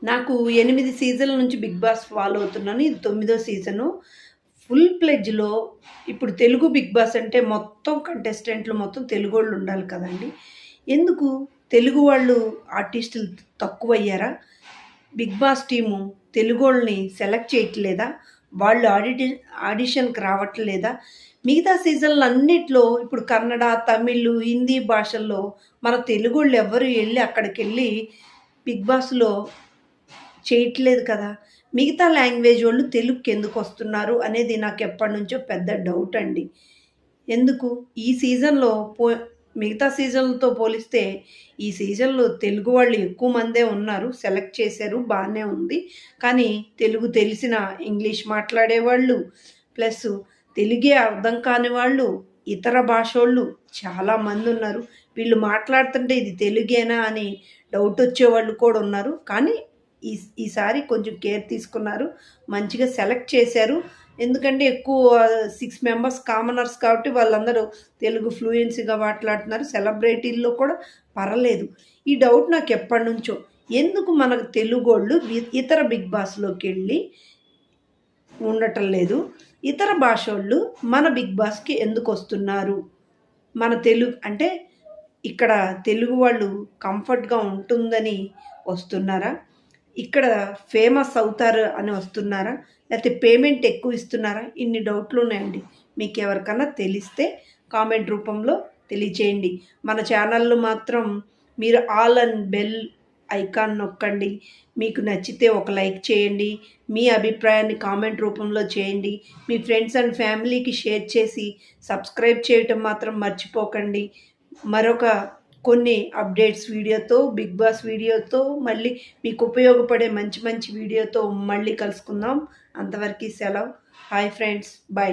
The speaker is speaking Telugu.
నాకు 8 సీజన్ల నుంచి 'బిగ్ బాస్' ఫాలో అవుతున్నాను. ఇది 9దో సీజను. ఫుల్ ప్లెడ్జ్‌లో ఇప్పుడు తెలుగు 'బిగ్ బాస్' అంటే మొత్తం కంటెస్టెంట్లు మొత్తం తెలుగోళ్ళు ఉండాలి కదండీ! ఎందుకు తెలుగు వాళ్ళు ఆర్టిస్టులు తక్కువయ్యారా? 'బిగ్ బాస్' టీము తెలుగోళ్ళని సెలెక్ట్ చేయట్లేదా? వాళ్ళు ఆడిషన్‌కి రావట్లేదా? మిగతా సీజన్‌లన్నిట్లో ఇప్పుడు కన్నడ, తమిళ్, హిందీ భాషల్లో మన తెలుగోళ్ళు ఎవ్వరు ఎళ్లి అక్కడికెళ్ళి 'బిగ్ బాస్‌లో' చేయట్లేదు కదా! మిగతా లాంగ్వేజ్ వోళ్ళు తెలుగుకెందుకొస్తున్నారు అనేది నాకెప్పటినుంచో పెద్ద డౌటండి. ఎందుకు? ఈ సీజన్‌లో మిగతా సీజన్‌లతో పోలిస్తే ఈ సీజన్‌లో తెలుగు వాళ్ళు ఎక్కువ మందే ఉన్నారు. సెలెక్ట్ చేశారు. బానే ఉంది. కానీ తెలుగు తెలిసిన ఇంగ్లీష్ మాట్లాడేవాళ్ళు, ప్లస్ తెలుగే అర్థం కాని వాళ్ళు, ఇతర భాషోళ్ళు చాలా మందున్నారు. వీళ్ళు మాట్లాడుతుంటే ఇది తెలుగేనా అని డౌటొచ్చేవాళ్ళు కూడా ఉన్నారు. కానీ ఈసారి కొంచెం కేర్ తీసుకున్నారు. మంచిగా సెలెక్ట్ చేశారు. ఎందుకంటే ఎక్కువ 6 మెంబర్స్ కామనర్స్ కాబట్టి వాళ్ళందరూ తెలుగు ఫ్లూయెన్సీగా మాట్లాడుతున్నారు. సెలబ్రిటీల్లో కూడా పర్లేదు. ఈ డౌట్ నాకెప్పటినుంచో. ఎందుకు మనకు తెలుగోళ్ళు ఇతర బిగ్ బాస్‌లోకెళ్ళి ఉండటం లేదు. ఇతర భాషోళ్ళు మన బిగ్ బాస్‌కి ఎందుకొస్తున్నారు? మన అంటే ఇక్కడ తెలుగు వాళ్ళు కంఫర్ట్‌గా ఉంటుందని వస్తున్నారా? ఇక్కడ ఫేమస్ అవుతారు అని వస్తున్నారా? లేతే పేమెంట్ ఎక్కువ ఇస్తున్నారా? ఇన్ని డౌట్లున్నాయండి. మీకెవరికన్నా తెలిస్తే కామెంట్ రూపంలో తెలియచేయండి. మన ఛానల్‌లో మాత్రం మీరు ఆల్ అండ్ బెల్ ఐకాన్ నొక్కండి. మీకు నచ్చితే ఒక లైక్ చేయండి. మీ అభిప్రాయాన్ని కామెంట్ రూపంలో చేయండి. మీ ఫ్రెండ్స్ అండ్ ఫ్యామిలీకి షేర్ చేసి సబ్స్క్రైబ్ చేయటం మాత్రం మర్చిపోకండి. మరొక కొన్ని అప్డేట్స్ వీడియోతో, బిగ్ బాస్ వీడియోతో మళ్ళీ మీకు ఉపయోగపడే మంచి మంచి వీడియోతో మళ్ళీ కలుసుకుందాం. అంతవరకు సెలవు. Hi friends. బై.